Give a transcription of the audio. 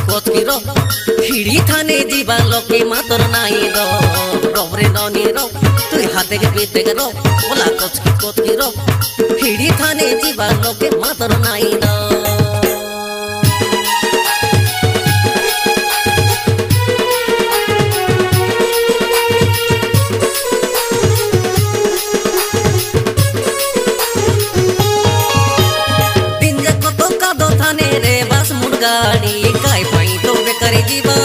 कोचकी रो हिड़ी थाने जीवा लोके मातर नाई रो रोवरे ननी रो तुई हाथे के पीते के रो बोला कोचकी रो हिड़ी थाने जीवा लोके मातर नाई रो गाड़ी काय पाई तो बेकारी जीवा